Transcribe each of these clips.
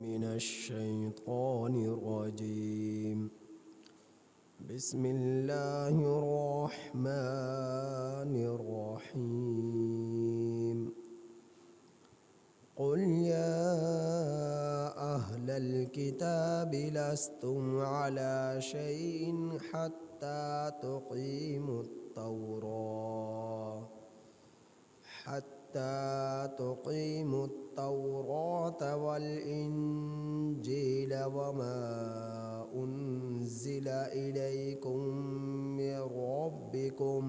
من الشيطان الرجيم. بسم الله الرحمن الرحيم. قل يا أهل الكتاب لستم على شيء حتى تقيموا التوراة والإنجيل وما أنزل إليكم من ربكم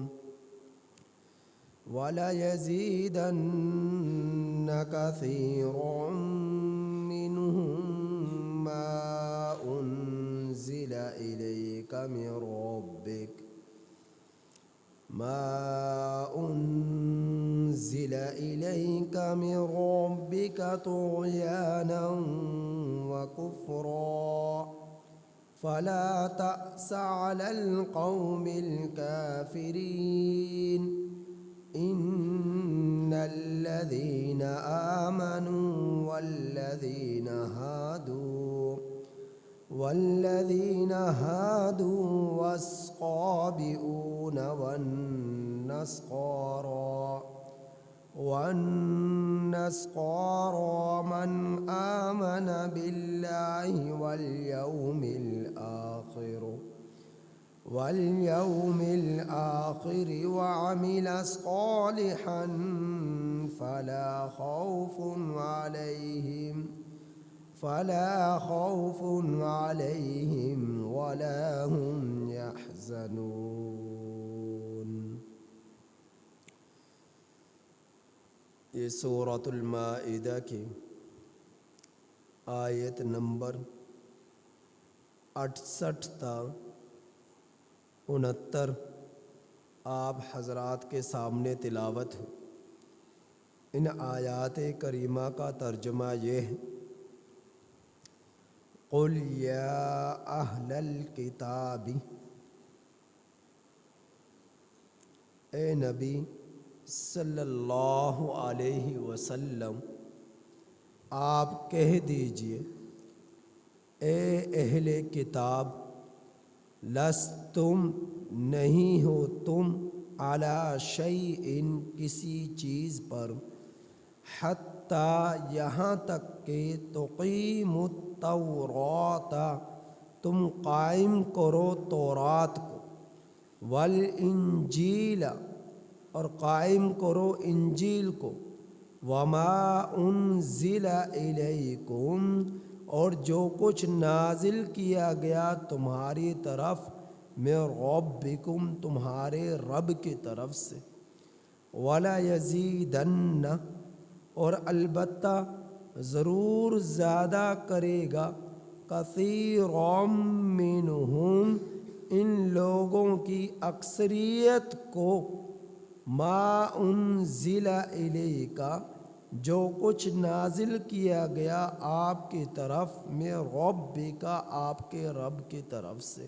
وليزيدن كثيرا منهم ما أنزل إليك من ربك طغيانا وكفرا فلا تأس على القوم الكافرين. إن الذين آمنوا والذين هادوا والصابئون والنصارى من آمن بالله واليوم الآخر وعمل صالحا فلا خوف عليهم ولا هم يحزنون. یہ سورۃ المائدہ کی آیت نمبر 68 تا 69 آپ حضرات کے سامنے تلاوت ہے. ان آیات کریمہ کا ترجمہ یہ ہے: قل یا اہل الکتاب، اے نبی صلی اللہ علیہ وسلم آپ کہہ دیجئے، اے اہل کتاب، لستم نہیں ہو تم علی شیء کسی چیز پر، حتیٰ یہاں تک کہ تقیموا التوراۃ تم قائم کرو تورات کو، والانجیل اور قائم کرو انجیل کو، وما انزل الیکم اور جو کچھ نازل کیا گیا تمہاری طرف، من ربکم تمہارے رب کی طرف سے، وَلَيَزِيدَنَّ اور البتہ ضرور زیادہ کرے گا، کثیرا منہم ان لوگوں کی اکثریت کو، ما انزل الیک جو کچھ نازل کیا گیا آپ کی طرف، من ربک آپ کے رب کی طرف سے.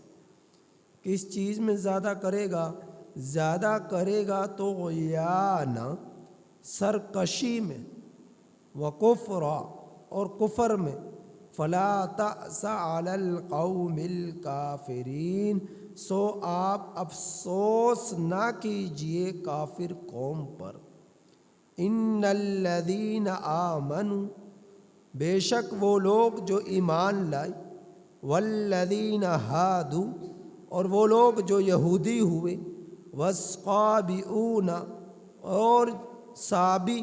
کس چیز میں زیادہ کرے گا؟ زیادہ کرے گا طغیانا سرکشی میں، وکفرا اور کفر میں، فلا تأس علی القوم الکافرین سو آپ افسوس نہ کیجئے کافر قوم پر. ان الذین آمنوا بے شک وہ لوگ جو ایمان لائے، والذین ہادوا اور وہ لوگ جو یہودی ہوئے، والصابئون اور صابی،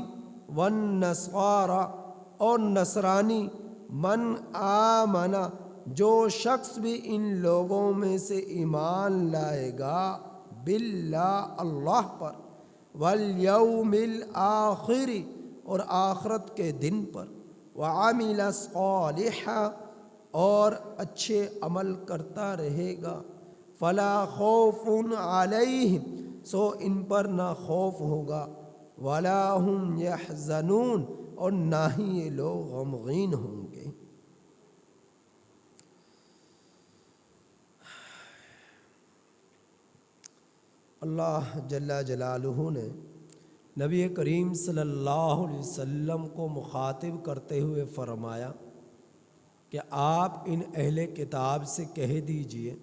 والنصارى اور نصرانی، من آمنا جو شخص بھی ان لوگوں میں سے ایمان لائے گا، باللہ اللہ پر، والیوم الآخر اور آخرت کے دن پر، وعمل صالحا اور اچھے عمل کرتا رہے گا، فلا خوف علیہم سو ان پر نہ خوف ہوگا، ولا هم یحزنون اور نہ ہی یہ لوگ غمگین ہوں گے. اللہ جل جلالہ نے نبی کریم صلی اللہ علیہ وسلم کو مخاطب کرتے ہوئے فرمایا کہ آپ ان اہل کتاب سے کہہ دیجئے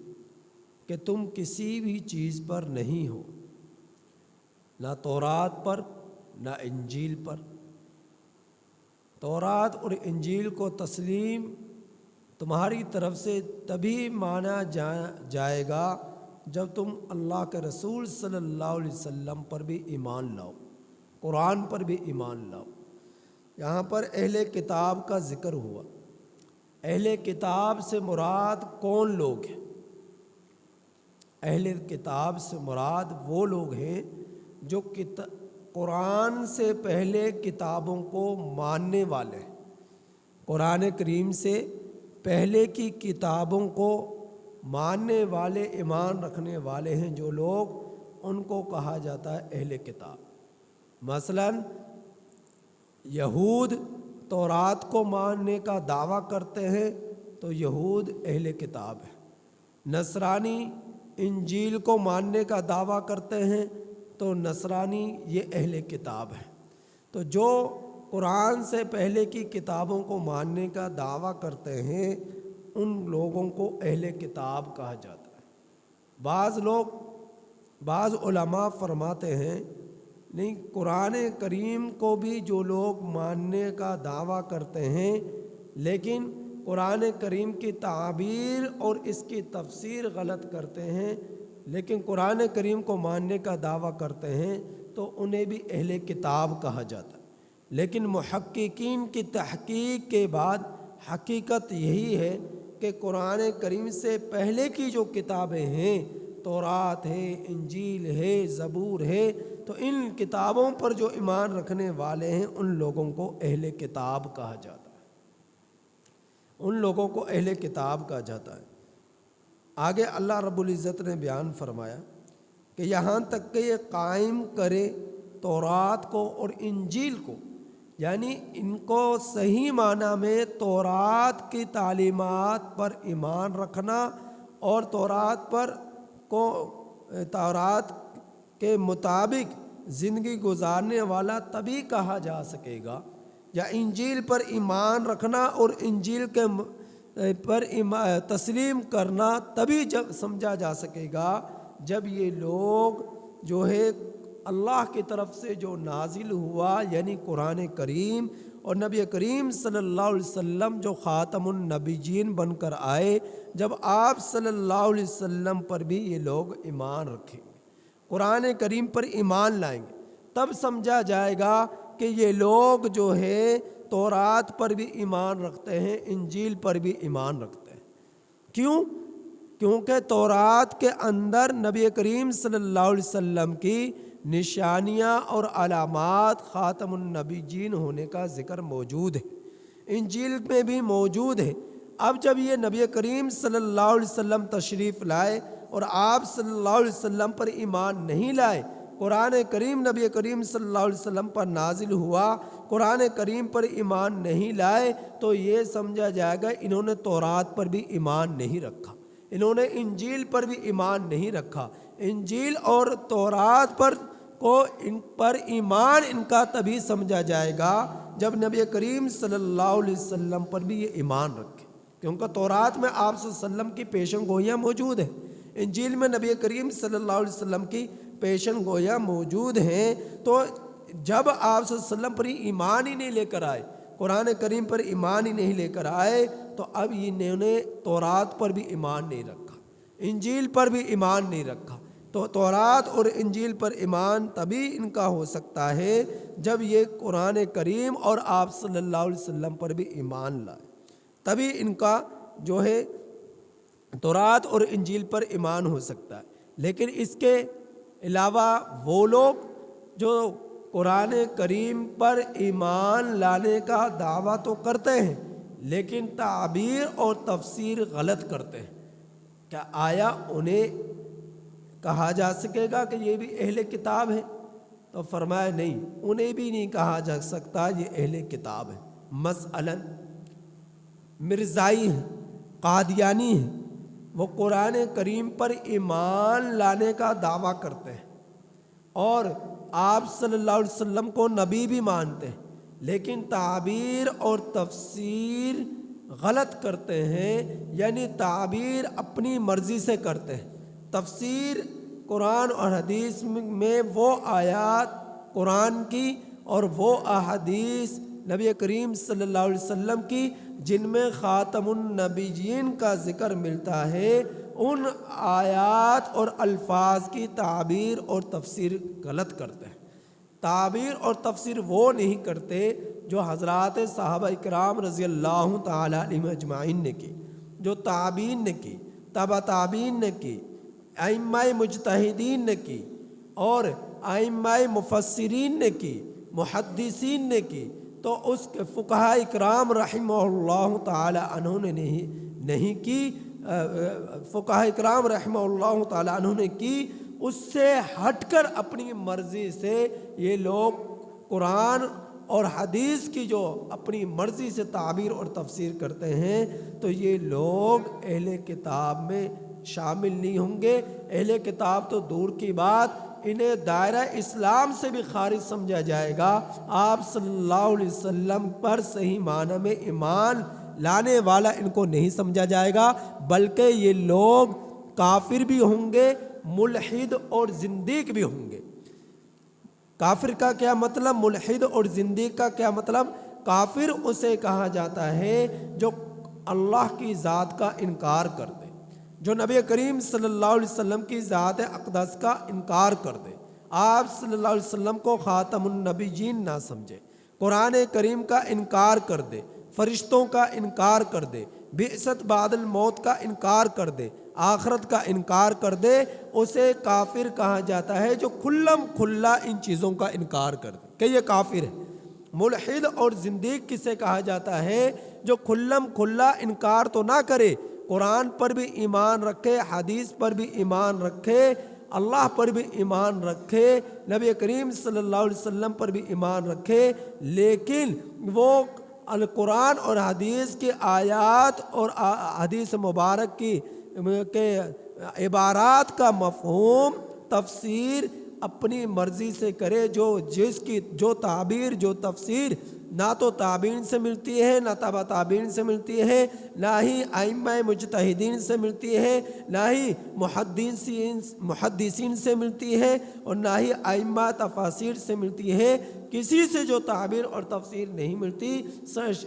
کہ تم کسی بھی چیز پر نہیں ہو، نہ تورات پر نہ انجیل پر۔ تورات اور انجیل کو تسلیم تمہاری طرف سے تبھی مانا جائے گا جب تم اللہ کے رسول صلی اللہ علیہ وسلم پر بھی ایمان لاؤ، قرآن پر بھی ایمان لاؤ۔ یہاں پر اہل کتاب کا ذکر ہوا۔ اہل کتاب سے مراد کون لوگ ہیں؟ اہل کتاب سے مراد وہ لوگ ہیں جو قرآن سے پہلے کتابوں کو ماننے والے ہیں، قرآن کریم سے پہلے کی کتابوں کو ماننے والے، ایمان رکھنے والے ہیں جو لوگ، ان کو کہا جاتا ہے اہل کتاب۔ مثلا یہود تورات کو ماننے کا دعویٰ کرتے ہیں تو یہود اہل کتاب ہے۔ نصرانی انجیل کو ماننے کا دعویٰ کرتے ہیں تو نصرانی یہ اہل کتاب ہے۔ تو جو قرآن سے پہلے کی کتابوں کو ماننے کا دعویٰ کرتے ہیں ان لوگوں کو اہل کتاب کہا جاتا ہے۔ بعض علماء فرماتے ہیں نہیں، قرآن کریم کو بھی جو لوگ ماننے کا دعویٰ کرتے ہیں لیکن قرآن کریم کی تعبیر اور اس کی تفسیر غلط کرتے ہیں، لیکن قرآن کریم کو ماننے کا دعویٰ کرتے ہیں تو انہیں بھی اہل کتاب کہا جاتا ہے۔ لیکن محققین کی تحقیق کے بعد حقیقت یہی ہے کہ قرآن کریم سے پہلے کی جو کتابیں ہیں، تورات ہے، انجیل ہے، زبور ہے، تو ان کتابوں پر جو ایمان رکھنے والے ہیں ان لوگوں کو اہل کتاب کہا جاتا ہے، ان لوگوں کو اہل کتاب کہا جاتا ہے۔ آگے اللہ رب العزت نے بیان فرمایا کہ یہاں تک کہ یہ قائم کرے تورات کو اور انجیل کو، یعنی ان کو صحیح معنی میں تورات کی تعلیمات پر ایمان رکھنا اور تورات کے مطابق زندگی گزارنے والا تبھی کہا جا سکے گا، یا انجیل پر ایمان رکھنا اور انجیل کے پر تسلیم کرنا تبھی جب سمجھا جا سکے گا جب یہ لوگ جو ہے اللہ کی طرف سے جو نازل ہوا یعنی قرآن کریم اور نبی کریم صلی اللہ علیہ وسلم جو خاتم النبیین بن کر آئے، جب آپ صلی اللہ علیہ وسلم پر بھی یہ لوگ ایمان رکھیں گے، قرآن کریم پر ایمان لائیں گے، تب سمجھا جائے گا کہ یہ لوگ جو ہے تورات پر بھی ایمان رکھتے ہیں، انجیل پر بھی ایمان رکھتے ہیں۔ کیوں؟ کیونکہ تورات کے اندر نبی کریم صلی اللہ علیہ وسلم کی نشانیاں اور علامات خاتم النبیین ہونے کا ذکر موجود ہے، انجیل میں بھی موجود ہے۔ اب جب یہ نبی کریم صلی اللہ علیہ وسلم تشریف لائے اور آپ صلی اللہ علیہ وسلم پر ایمان نہیں لائے، قرآن کریم نبی کریم صلی اللہ علیہ وسلم پر نازل ہوا، قرآن کریم پر ایمان نہیں لائے، تو یہ سمجھا جائے گا انہوں نے تورات پر بھی ایمان نہیں رکھا، انہوں نے انجیل پر بھی ایمان نہیں رکھا۔ انجیل اور تورات پر ایمان ان کا تبھی سمجھا جائے گا جب نبی کریم صلی اللہ علیہ وسلم پر بھی یہ ایمان رکھے، کیونکہ تورات میں آپ صلی اللہ علیہ وسلم کی پیشن گوئیاں موجود ہیں، انجیل میں نبی کریم صلی اللہ علیہ وسلم کی پیشن گوئیاں موجود ہیں۔ تو جب آپ صلی اللہ علیہ وسلم پر ایمان ہی نہیں لے کر آئے، قرآن کریم پر ایمان ہی نہیں لے کر آئے، تو اب انہوں نے تورات پر بھی ایمان نہیں رکھا، انجیل پر بھی ایمان نہیں رکھا۔ تو تورات اور انجیل پر ایمان تبھی ان کا ہو سکتا ہے جب یہ قرآن کریم اور آپ صلی اللہ علیہ وسلم پر بھی ایمان لائے، تبھی ان کا جو ہے تورات اور انجیل پر ایمان ہو سکتا ہے۔ لیکن اس کے علاوہ وہ لوگ جو قرآن کریم پر ایمان لانے کا دعویٰ تو کرتے ہیں لیکن تعبیر اور تفسیر غلط کرتے ہیں، کیا آیا انہیں کہا جا سکے گا کہ یہ بھی اہل کتاب ہے؟ تو فرمایا نہیں، انہیں بھی نہیں کہا جا سکتا یہ اہل کتاب ہے۔ مثلاً مرزائی ہیں، قادیانی ہیں، وہ قرآن کریم پر ایمان لانے کا دعویٰ کرتے ہیں اور آپ صلی اللہ علیہ وسلم کو نبی بھی مانتے ہیں، لیکن تعبیر اور تفسیر غلط کرتے ہیں، یعنی تعبیر اپنی مرضی سے کرتے ہیں۔ تفسیر قرآن اور حدیث میں وہ آیات قرآن کی اور وہ احادیث نبی کریم صلی اللہ علیہ وسلم کی جن میں خاتم النبیین کا ذکر ملتا ہے، ان آیات اور الفاظ کی تعبیر اور تفسیر غلط کرتے ہیں۔ تعبیر اور تفسیر وہ نہیں کرتے جو حضرات صحابہ اکرام رضی اللہ تعالیٰ عنہم اجمعین نے کی، جو تابعین نے کی، تبع تابعین نے کی، ائمہ مجتہدین نے کی، اور ائمہ مفسرین نے کی، محدثین نے کی، تو اس کے فقہاء اکرام رحمہ اللہ تعالی عنہ نے نہیں کی، فقہاء اکرام رحمہ اللہ تعالی عنہ نے کی۔ اس سے ہٹ کر اپنی مرضی سے یہ لوگ قرآن اور حدیث کی جو اپنی مرضی سے تعبیر اور تفسیر کرتے ہیں، تو یہ لوگ اہل کتاب میں شامل نہیں ہوں گے۔ اہل کتاب تو دور کی بات، انہیں دائرہ اسلام سے بھی خارج سمجھا جائے گا۔ آپ صلی اللہ علیہ وسلم پر صحیح معنی میں ایمان لانے والا ان کو نہیں سمجھا جائے گا، بلکہ یہ لوگ کافر بھی ہوں گے، ملحد اور زندیق بھی ہوں گے۔ کافر کا کیا مطلب؟ ملحد اور زندیق کا کیا مطلب؟ کافر اسے کہا جاتا ہے جو اللہ کی ذات کا انکار کر دے، جو نبی کریم صلی اللہ علیہ وسلم کی ذات اقدس کا انکار کر دے، آپ صلی اللہ علیہ وسلم کو خاتم النبیین نہ سمجھے، قرآن کریم کا انکار کر دے، فرشتوں کا انکار کر دے، بعثت بعد الموت کا انکار کر دے، آخرت کا انکار کر دے، اسے کافر کہا جاتا ہے جو کھلم کھلا ان چیزوں کا انکار کر دے کہ یہ کافر ہے۔ ملحد اور زندیق کسے کہا جاتا ہے؟ جو کھلم کھلا انکار تو نہ کرے، قرآن پر بھی ایمان رکھے، حدیث پر بھی ایمان رکھے، اللہ پر بھی ایمان رکھے، نبی کریم صلی اللہ علیہ وسلم پر بھی ایمان رکھے، لیکن وہ القرآن اور حدیث کی آیات اور حدیث مبارک کی عبارات کا مفہوم تفسیر اپنی مرضی سے کرے، جس کی جو تعبیر جو تفسیر نہ تو تابعین سے ملتی ہے، نہ تبع تابعین سے ملتی ہے، نہ ہی ائمہ مجتہدین سے ملتی ہے، نہ ہی محدثین سے ملتی ہے، اور نہ ہی ائمہ تفاسیر سے ملتی ہے۔ کسی سے جو تعبیر اور تفسیر نہیں ملتی،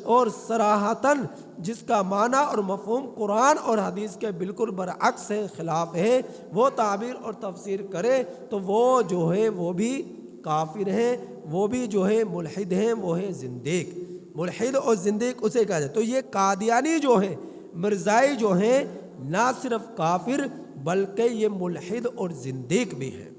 اور صراحتاً جس کا معنی اور مفہوم قرآن اور حدیث کے بالکل برعکس ہے، خلاف ہے، وہ تعبیر اور تفسیر کرے تو وہ جو ہے وہ بھی کافر ہیں، وہ بھی جو ہے ملحد ہیں، وہ ہے زندیق۔ ملحد اور زندیق اسے کہا جائے۔ تو یہ قادیانی جو ہے، مرزائی جو ہیں، نہ صرف کافر بلکہ یہ ملحد اور زندیق بھی ہیں،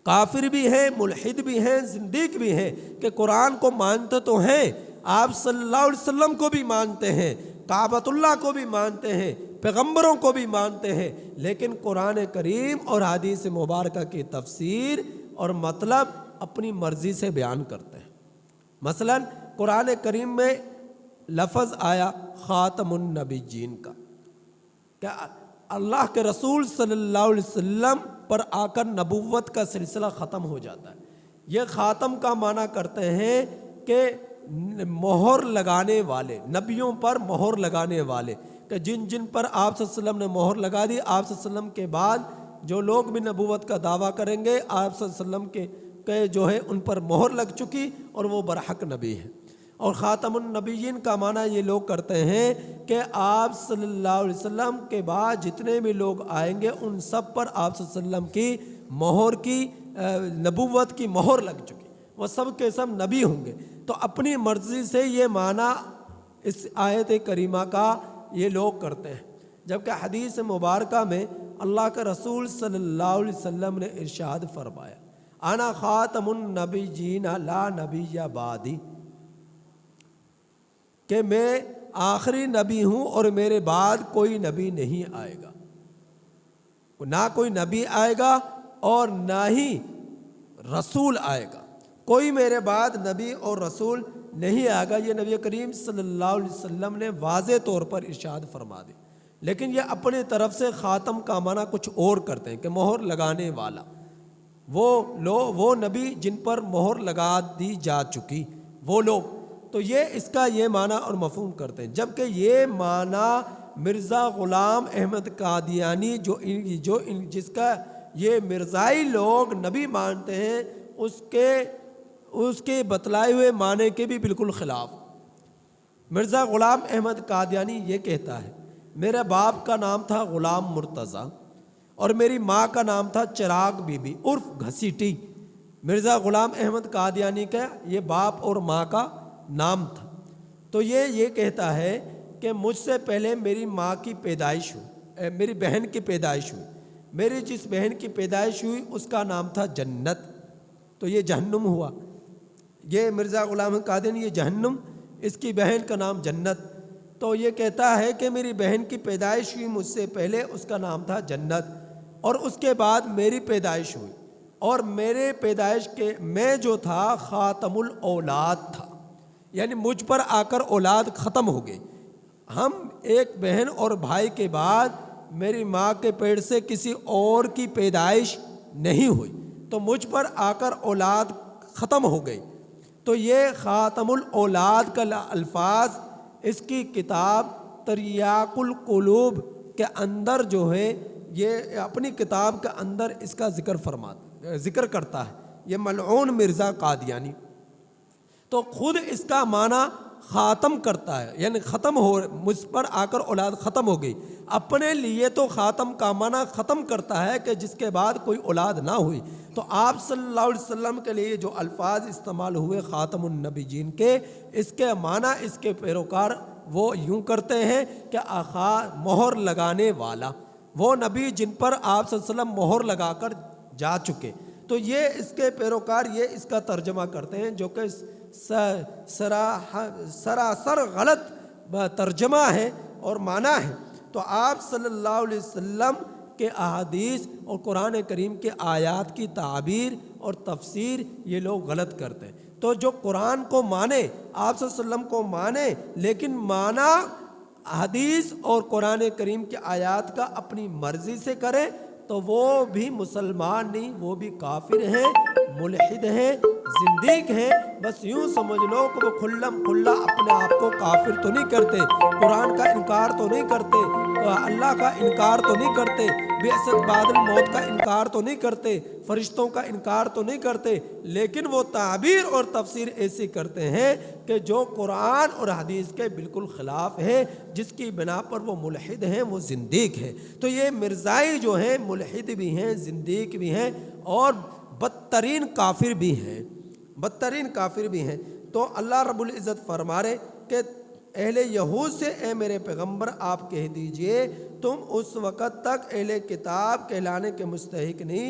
کافر بھی ہیں، ملحد بھی ہیں، زندیق بھی ہیں، کہ قرآن کو مانتے تو ہیں، آپ صلی اللہ علیہ وسلم کو بھی مانتے ہیں، کعبۃ اللہ کو بھی مانتے ہیں، پیغمبروں کو بھی مانتے ہیں، لیکن قرآن کریم اور حدیث مبارکہ کی تفسیر اور مطلب اپنی مرضی سے بیان کرتے ہیں۔ مثلا قرآن کریم میں لفظ آیا خاتم النبیین کا، کہ اللہ کے رسول صلی اللہ علیہ وسلم پر آ کر نبوت کا سلسلہ ختم ہو جاتا ہے۔ یہ خاتم کا معنی کرتے ہیں کہ مہر لگانے والے، نبیوں پر مہر لگانے والے، کہ جن پر آپ صلی اللہ علیہ وسلم نے مہر لگا دی، آپ صلی اللہ علیہ وسلم کے بعد جو لوگ بھی نبوت کا دعویٰ کریں گے، آپ صلی اللہ علیہ وسلم کے جو ہے ان پر مہر لگ چکی اور وہ برحق نبی ہیں۔ اور خاتم النبیین کا معنی یہ لوگ کرتے ہیں کہ آپ صلی اللہ علیہ وسلم کے بعد جتنے بھی لوگ آئیں گے ان سب پر آپ صلی اللہ علیہ وسلم کی مہر کی نبوت کی مہر لگ چکی، وہ سب کے سب نبی ہوں گے۔ تو اپنی مرضی سے یہ معنی اس آیت کریمہ کا یہ لوگ کرتے ہیں، جبکہ حدیث مبارکہ میں اللہ کا رسول صلی اللہ علیہ وسلم نے ارشاد فرمایا، انا خاتم النبیین لا نبی بعدی، کہ میں آخری نبی ہوں اور میرے بعد کوئی نبی نہیں آئے گا، نہ کوئی نبی آئے گا اور نہ ہی رسول آئے گا، کوئی میرے بعد نبی اور رسول نہیں آئے گا۔ یہ نبی کریم صلی اللہ علیہ وسلم نے واضح طور پر ارشاد فرما دی، لیکن یہ اپنی طرف سے خاتم کا معنی کچھ اور کرتے ہیں کہ مہر لگانے والا، وہ نبی جن پر مہر لگا دی جا چکی وہ لوگ۔ تو یہ اس کا یہ معنی اور مفہوم کرتے ہیں، جبکہ یہ معنی مرزا غلام احمد قادیانی جس کا یہ مرزائی لوگ نبی مانتے ہیں اس کے بتلائے ہوئے معنی کے بھی بالکل خلاف۔ مرزا غلام احمد قادیانی یہ کہتا ہے میرے باپ کا نام تھا غلام مرتضیٰ اور میری ماں کا نام تھا چراغ بی بی عرف گھسیٹی۔ مرزا غلام احمد قادیانی کا یہ باپ اور ماں کا نام تھا۔ تو یہ کہتا ہے کہ مجھ سے پہلے میری ماں کی پیدائش ہوئی، میری بہن کی پیدائش ہوئی، میری جس بہن کی پیدائش ہوئی اس کا نام تھا جنت، تو یہ جہنم ہوا۔ یہ مرزا غلام قادیانی یہ جہنم، اس کی بہن کا نام جنت۔ تو یہ کہتا ہے کہ میری بہن کی پیدائش ہوئی مجھ سے پہلے، اس کا نام تھا جنت، اور اس کے بعد میری پیدائش ہوئی، اور میرے پیدائش کے میں جو تھا خاتم الاولاد تھا، یعنی مجھ پر آ کر اولاد ختم ہو گئی۔ ہم ایک بہن اور بھائی کے بعد میری ماں کے پیٹ سے کسی اور کی پیدائش نہیں ہوئی، تو مجھ پر آ کر اولاد ختم ہو گئی۔ تو یہ خاتم الاولاد کا الفاظ اس کی کتاب تریاق القلوب کے اندر جو ہے، یہ اپنی کتاب کے اندر اس کا ذکر کرتا ہے، یہ ملعون مرزا قادیانی۔ تو خود اس کا معنی خاتم کرتا ہے، یعنی ختم ہو، مجھ پر آ کر اولاد ختم ہو گئی۔ اپنے لیے تو خاتم کا معنی ختم کرتا ہے کہ جس کے بعد کوئی اولاد نہ ہوئی۔ تو آپ صلی اللہ علیہ وسلم کے لیے جو الفاظ استعمال ہوئے خاتم النبیین کے، اس کے معنی اس کے پیروکار وہ یوں کرتے ہیں کہ مہر لگانے والا، وہ نبی جن پر آپ صلی اللہ علیہ وسلم مہر لگا کر جا چکے۔ تو یہ اس کے پیروکار یہ اس کا ترجمہ کرتے ہیں، جو کہ سراسر غلط ترجمہ ہے اور معنی ہے۔ تو آپ صلی اللہ علیہ وسلم کے احادیث اور قرآن کریم کے آیات کی تعبیر اور تفسیر یہ لوگ غلط کرتے ہیں۔ تو جو قرآن کو مانے، آپ صلی اللہ علیہ وسلم کو مانے، لیکن معنی حدیث اور قرآن کریم کی آیات کا اپنی مرضی سے کرے، تو وہ بھی مسلمان نہیں، وہ بھی کافر ہیں، ملحد ہیں، زندیق ہیں۔ بس یوں سمجھ لو کہ وہ کھلم کھلا اپنے آپ کو کافر تو نہیں کرتے، قرآن کا انکار تو نہیں کرتے، اللہ کا انکار تو نہیں کرتے، بعثت بعد الموت کا انکار تو نہیں کرتے، فرشتوں کا انکار تو نہیں کرتے، لیکن وہ تعبیر اور تفسیر ایسی کرتے ہیں کہ جو قرآن اور حدیث کے بالکل خلاف ہے، جس کی بنا پر وہ ملحد ہیں، وہ زندیق ہیں۔ تو یہ مرزائی جو ہیں ملحد بھی ہیں، زندیق بھی ہیں، اور بدترین کافر بھی ہیں، بدترین کافر بھی ہیں۔ تو اللہ رب العزت فرما رہے کہ اہل یہود سے اے میرے پیغمبر آپ کہہ دیجئے تم اس وقت تک اہل کتاب کہلانے کے مستحق نہیں،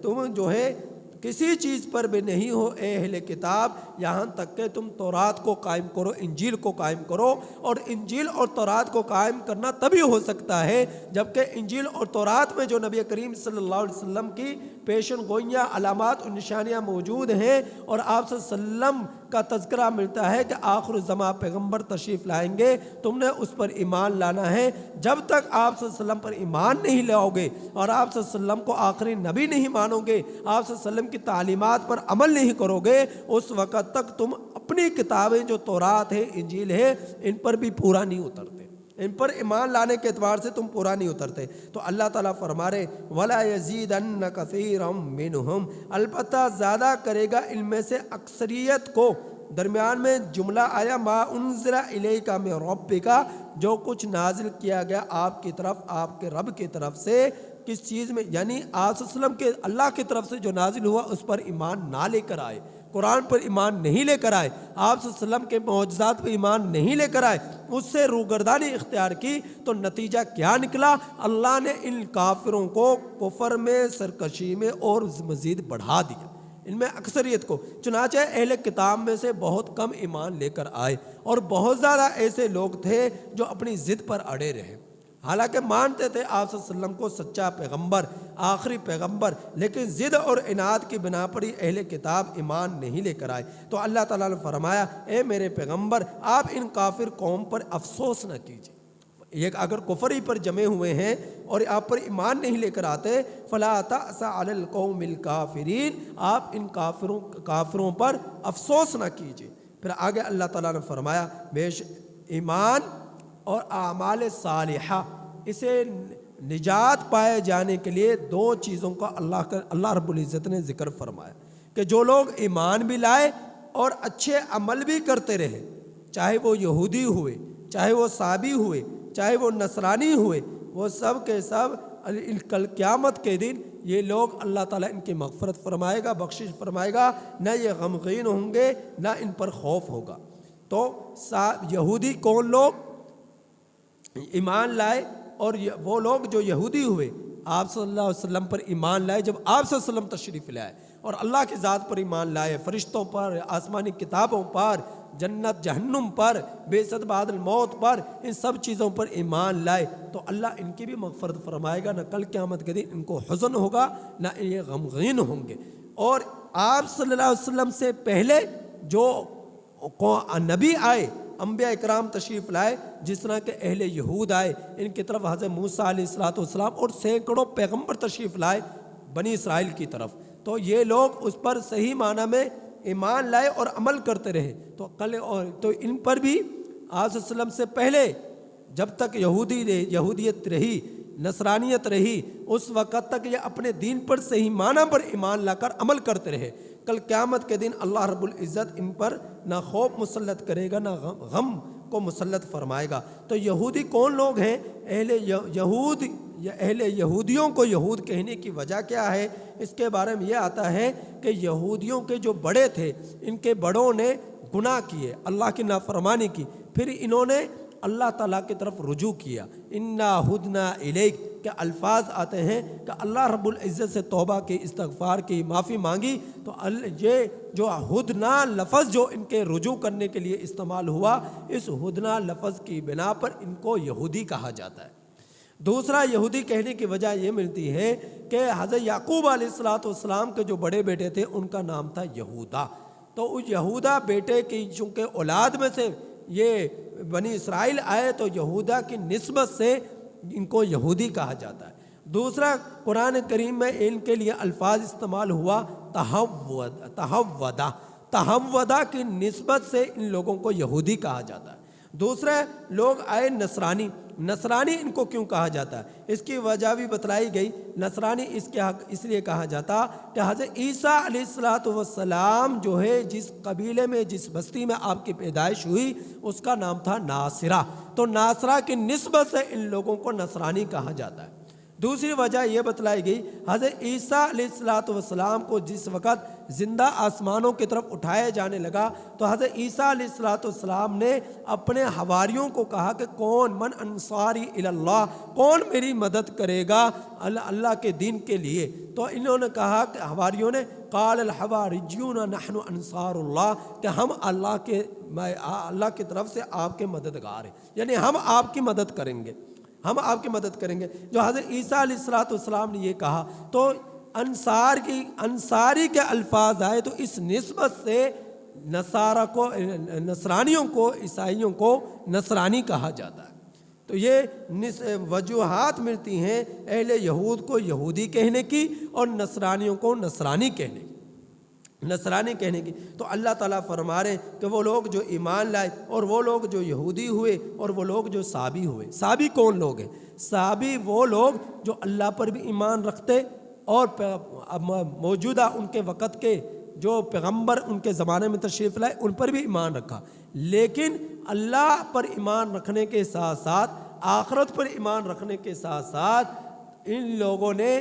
تم جو ہے کسی چیز پر بھی نہیں ہو اے اہل کتاب، یہاں تک کہ تم تورات کو قائم کرو، انجیل کو قائم کرو۔ اور انجیل اور تورات کو قائم کرنا تبھی ہو سکتا ہے جبکہ انجیل اور تورات میں جو نبی کریم صلی اللہ علیہ وسلم کی پیشن گوئیاں، علامات اور نشانیاں موجود ہیں، اور آپ صلی اللہ علیہ وسلم کا تذکرہ ملتا ہے کہ آخر الزماں پیغمبر تشریف لائیں گے، تم نے اس پر ایمان لانا ہے۔ جب تک آپ صلی اللہ علیہ وسلم پر ایمان نہیں لاؤ گے اور آپ صلی اللہ علیہ وسلم کو آخری نبی نہیں مانو گے، آپ صلی اللہ علیہ وسلم کی تعلیمات پر عمل نہیں کرو گے، اس وقت تک تم اپنی کتابیں جو تورات ہے، انجیل ہے، ان پر بھی پورا نہیں اترتے، ان پر ایمان لانے کے اعتبار سے تم پورا نہیں اترتے۔ تو اللہ تعالیٰ فرما رہے وَلَا يَزِيدَنَّ كَثِيرًا مِّنْهُمْ، البتہ زیادہ کرے گا ان میں سے اکثریت کو۔ درمیان میں جملہ آیا ما انزل الیک من ربک، جو کچھ نازل کیا گیا آپ کی طرف، آپ کے رب کی طرف سے، کس چیز میں؟ یعنی آپ صلی اللہ علیہ وسلم کے اللہ کی طرف سے جو نازل ہوا اس پر ایمان نہ لے کر آئے، قرآن پر ایمان نہیں لے کر آئے، آپ صلی اللہ علیہ وسلم کے معجزات پر ایمان نہیں لے کر آئے، اس سے روگردانی اختیار کی، تو نتیجہ کیا نکلا؟ اللہ نے ان کافروں کو کفر میں، سرکشی میں اور مزید بڑھا دیا، ان میں اکثریت کو۔ چنانچہ اہل کتاب میں سے بہت کم ایمان لے کر آئے، اور بہت زیادہ ایسے لوگ تھے جو اپنی ضد پر اڑے رہے، حالانکہ مانتے تھے آپ صلی اللہ علیہ وسلم کو سچا پیغمبر، آخری پیغمبر، لیکن ضد اور عناد کی بنا پر ہی اہل کتاب ایمان نہیں لے کر آئے۔ تو اللہ تعالیٰ نے فرمایا اے میرے پیغمبر آپ ان کافر قوم پر افسوس نہ کیجیے، یہ اگر کفر ہی پر جمے ہوئے ہیں اور آپ پر ایمان نہیں لے کر آتے، فلا تأس علی القوم الکافرین، آپ ان کافروں پر افسوس نہ کیجیے۔ پھر آگے اللہ تعالیٰ نے فرمایا ایمان اور اعمال صالحہ، اسے نجات پائے جانے کے لیے دو چیزوں کا اللہ رب العزت نے ذکر فرمایا کہ جو لوگ ایمان بھی لائے اور اچھے عمل بھی کرتے رہے، چاہے وہ یہودی ہوئے، چاہے وہ صابی ہوئے، چاہے وہ نصرانی ہوئے، وہ سب کے سب کل قیامت کے دن یہ لوگ اللہ تعالیٰ ان کی مغفرت فرمائے گا، بخشش فرمائے گا، نہ یہ غمگین ہوں گے، نہ ان پر خوف ہوگا۔ تو یہودی کون لوگ؟ ایمان لائے، اور وہ لوگ جو یہودی ہوئے آپ صلی اللہ علیہ وسلم پر ایمان لائے، جب آپ صلی اللہ علیہ وسلم تشریف لائے اور اللہ کی ذات پر ایمان لائے، فرشتوں پر، آسمانی کتابوں پر، جنت جہنم پر، بعثت بعد الموت پر، ان سب چیزوں پر ایمان لائے تو اللہ ان کی بھی مغفرت فرمائے گا، نہ کل قیامت کے دن ان کو حزن ہوگا، نہ یہ غمگین ہوں گے۔ اور آپ صلی اللہ علیہ وسلم سے پہلے جو نبی آئے، انبیاء اکرام تشریف لائے، جس طرح کہ اہل یہود آئے، ان کی طرف حضرت موسیٰ علیہ السلام اور سینکڑوں پیغمبر تشریف لائے بنی اسرائیل کی طرف، تو یہ لوگ اس پر صحیح معنی میں ایمان لائے اور عمل کرتے رہے، تو ان پر بھی آپ صلی اللہ علیہ وسلم سے پہلے جب تک یہودیت رہی، نصرانیت رہی، اس وقت تک یہ اپنے دین پر صحیح معنی پر ایمان لا کر عمل کرتے رہے۔ کل قیامت کے دن اللہ رب العزت ان پر نہ خوف مسلط کرے گا، نہ غم کو مسلط فرمائے گا۔ تو یہودی کون لوگ ہیں؟ اہل یہودیوں کو یہود کہنے کی وجہ کیا ہے؟ اس کے بارے میں یہ آتا ہے کہ یہودیوں کے جو بڑے تھے، ان کے بڑوں نے گناہ کیے، اللہ کی نافرمانی کی، پھر انہوں نے اللہ تعالیٰ کی طرف رجوع کیا، انا ہدنا الیک کے الفاظ آتے ہیں کہ اللہ رب العزت سے توبہ کی، استغفار کی، معافی مانگی، تو یہ جو ہدنا لفظ جو ان کے رجوع کرنے کے لیے استعمال ہوا، اس ہدنا لفظ کی بنا پر ان کو یہودی کہا جاتا ہے۔ دوسرا یہودی کہنے کی وجہ یہ ملتی ہے کہ حضرت یعقوب علیہ السلام کے جو بڑے بیٹے تھے ان کا نام تھا یہودا، تو اس یہودا بیٹے کی چونکہ اولاد میں سے یہ بنی اسرائیل آئے تو یہودا کی نسبت سے ان کو یہودی کہا جاتا ہے۔ دوسرا قرآن کریم میں ان کے لیے الفاظ استعمال ہوا تہودا کی نسبت سے ان لوگوں کو یہودی کہا جاتا ہے۔ دوسرے لوگ آئے نصرانی ان کو کیوں کہا جاتا ہے؟ اس کی وجہ بھی بتلائی گئی۔ نصرانی اس لیے کہا جاتا کہ حضرت عیسیٰ علیہ السلام جو ہے جس قبیلے میں، جس بستی میں آپ کی پیدائش ہوئی، اس کا نام تھا ناصرہ، تو ناصرہ کی نسبت سے ان لوگوں کو نصرانی کہا جاتا ہے۔ دوسری وجہ یہ بتلائی گئی، حضرت عیسیٰ علیہ السلام کو جس وقت زندہ آسمانوں کی طرف اٹھایا جانے لگا تو حضرت عیسیٰ علیہ السلام نے اپنے حواریوں کو کہا کہ من انصاری الی اللہ، کون میری مدد کرے گا اللہ کے دین کے لیے؟ تو انہوں نے کہا کہ حواریوں نے، قال الحواریون نحن انصار اللہ، کہ ہم اللہ کی طرف سے آپ کے مددگار ہیں، یعنی ہم آپ کی مدد کریں گے، ہم آپ کی مدد کریں گے۔ جو حضرت عیسیٰ علیہ السلام نے یہ کہا تو انصاری کے الفاظ آئے، تو اس نسبت سے نصرانیوں کو، عیسائیوں کو نصرانی کہا جاتا ہے۔ تو یہ وجوہات ملتی ہیں اہل یہود کو یہودی کہنے کی اور نصرانیوں کو نصرانی کہنے کی۔ تو اللہ تعالیٰ فرما رہے ہیں کہ وہ لوگ جو ایمان لائے اور وہ لوگ جو یہودی ہوئے اور وہ لوگ جو صابی ہوئے۔ صابی کون لوگ ہیں؟ صابی وہ لوگ جو اللہ پر بھی ایمان رکھتے اور موجودہ ان کے وقت کے جو پیغمبر ان کے زمانے میں تشریف لائے ان پر بھی ایمان رکھا، لیکن اللہ پر ایمان رکھنے کے ساتھ ساتھ، آخرت پر ایمان رکھنے کے ساتھ ساتھ، ان لوگوں نے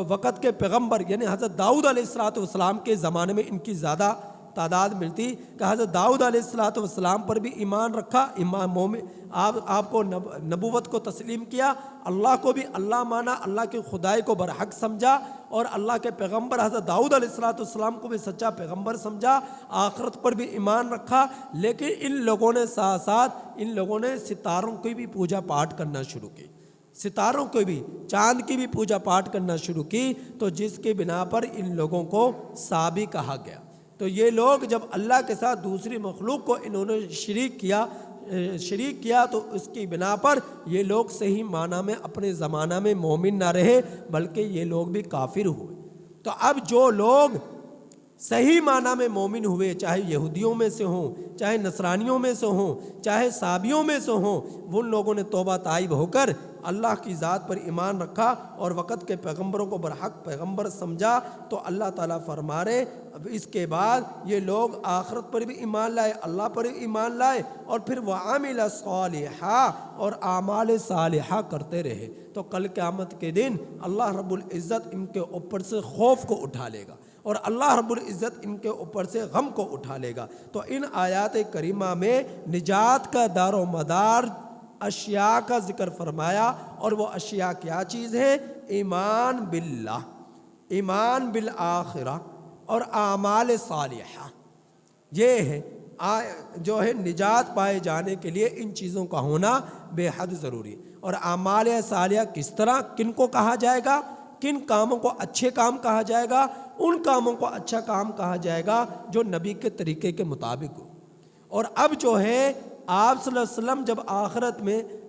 وقت کے پیغمبر یعنی حضرت داؤد علیہ السلام کے زمانے میں ان کی زیادہ تعداد ملتی کہ حضرت داؤد علیہ السلام پر بھی ایمان رکھا، آپ کو نبوت کو تسلیم کیا، اللہ کو بھی اللہ مانا، اللہ کی خدائی کو برحق سمجھا، اور اللہ کے پیغمبر حضرت داؤد علیہ السلام کو بھی سچا پیغمبر سمجھا، آخرت پر بھی ایمان رکھا۔ لیکن ان لوگوں نے ساتھ ساتھ ان لوگوں نے ستاروں کی بھی پوجا پاٹ کرنا شروع کی، ستاروں کو بھی، چاند کی بھی پوجا پاٹ کرنا شروع کی، تو جس کی بنا پر ان لوگوں کو صابی کہا گیا۔ تو یہ لوگ جب اللہ کے ساتھ دوسری مخلوق کو انہوں نے شریک کیا تو اس کی بنا پر یہ لوگ صحیح معنی میں اپنے زمانہ میں مومن نہ رہے، بلکہ یہ لوگ بھی کافر ہوئے۔ تو اب جو لوگ صحیح معنی میں مومن ہوئے، چاہے یہودیوں میں سے ہوں، چاہے نصرانیوں میں سے ہوں، چاہے صابیوں میں سے ہوں، وہ لوگوں نے توبہ طائب ہو کر اللہ کی ذات پر ایمان رکھا اور وقت کے پیغمبروں کو برحق پیغمبر سمجھا، تو اللہ تعالیٰ فرما رہے اب اس کے بعد یہ لوگ آخرت پر بھی ایمان لائے، اللہ پر بھی ایمان لائے، اور پھر وَعَمِلَ صَالِحًا اور اعمال صالحہ کرتے رہے، تو کل قیامت کے دن اللہ رب العزت ان کے اوپر سے خوف کو اٹھا لے گا اور اللہ رب العزت ان کے اوپر سے غم کو اٹھا لے گا۔ تو ان آیات کریمہ میں نجات کا دار و مدار اشیاء کا ذکر فرمایا، اور وہ اشیاء کیا چیز ہے؟ ایمان باللہ، ایمان بالآخرہ اور اعمال صالحہ، یہ ہے جو ہے نجات پائے جانے کے لیے ان چیزوں کا ہونا بے حد ضروری۔ اور اعمال صالحہ کس طرح، کن کو کہا جائے گا؟ کن کاموں کو اچھے کام کہا جائے گا؟ ان کاموں کو اچھا کام کہا جائے گا جو نبی کے طریقے کے مطابق ہو۔ اور اب جو ہے آپ صلی اللہ علیہ وسلم جب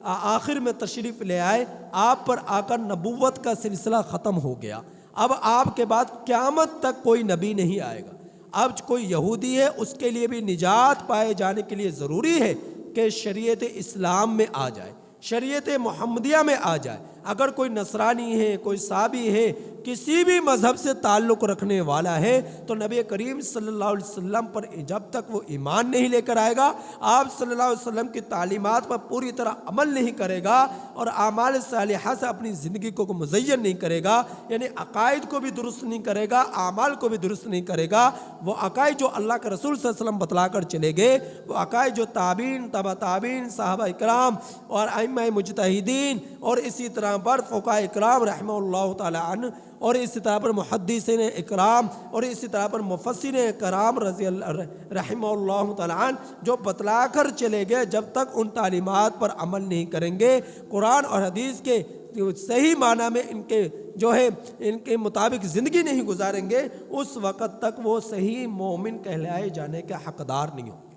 آخر میں تشریف لے آئے، آپ پر آ کر نبوت کا سلسلہ ختم ہو گیا۔ اب آپ کے بعد قیامت تک کوئی نبی نہیں آئے گا۔ اب کوئی یہودی ہے، اس کے لیے بھی نجات پائے جانے کے لیے ضروری ہے کہ شریعت اسلام میں آ جائے، شریعت محمدیہ میں آ جائے۔ اگر کوئی نصرانی ہے، کوئی صابی ہے، کسی بھی مذہب سے تعلق رکھنے والا ہے، تو نبی کریم صلی اللہ علیہ وسلم پر جب تک وہ ایمان نہیں لے کر آئے گا، آپ صلی اللہ علیہ وسلم کی تعلیمات پر پوری طرح عمل نہیں کرے گا اور اعمال صالحہ سے اپنی زندگی کو مزین نہیں کرے گا، یعنی عقائد کو بھی درست نہیں کرے گا، اعمال کو بھی درست نہیں کرے گا، وہ عقائد جو اللہ کے رسول صلی اللہ علیہ وسلم بتلا کر چلے گئے، وہ عقائد جو تابعین، تبع تابعین، صحابہ اکرام اور ائمہ مجتہدین اور اسی طرح پر فقہاء اکرام رحمہ اللہ تعالی عنہ اور اسی طرح پر محدثین اکرام اور اسی طرح پر مفسرین اکرام رحمہ اللہ تعالی عنہ جو بتلا کر چلے گئے، جب تک ان تعلیمات پر عمل نہیں کریں گے، قرآن اور حدیث کے صحیح معنی میں ان کے مطابق زندگی نہیں گزاریں گے، اس وقت تک وہ صحیح مومن کہلائے جانے کے حقدار نہیں ہوں گے،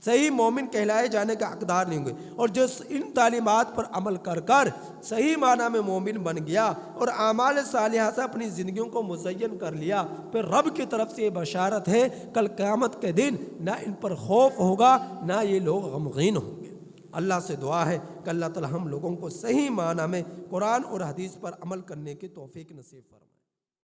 صحیح مومن کہلائے جانے کا حقدار نہیں ہوں گے۔ اور جو ان تعلیمات پر عمل کر صحیح معنی میں مومن بن گیا اور اعمال صالحہ سے اپنی زندگیوں کو مزین کر لیا، پھر رب کی طرف سے یہ بشارت ہے کل قیامت کے دن نہ ان پر خوف ہوگا، نہ یہ لوگ غمگین ہوں گے۔ اللہ سے دعا ہے کہ اللہ تعالی ہم لوگوں کو صحیح معنی میں قرآن اور حدیث پر عمل کرنے کی توفیق نصیب فرمائے۔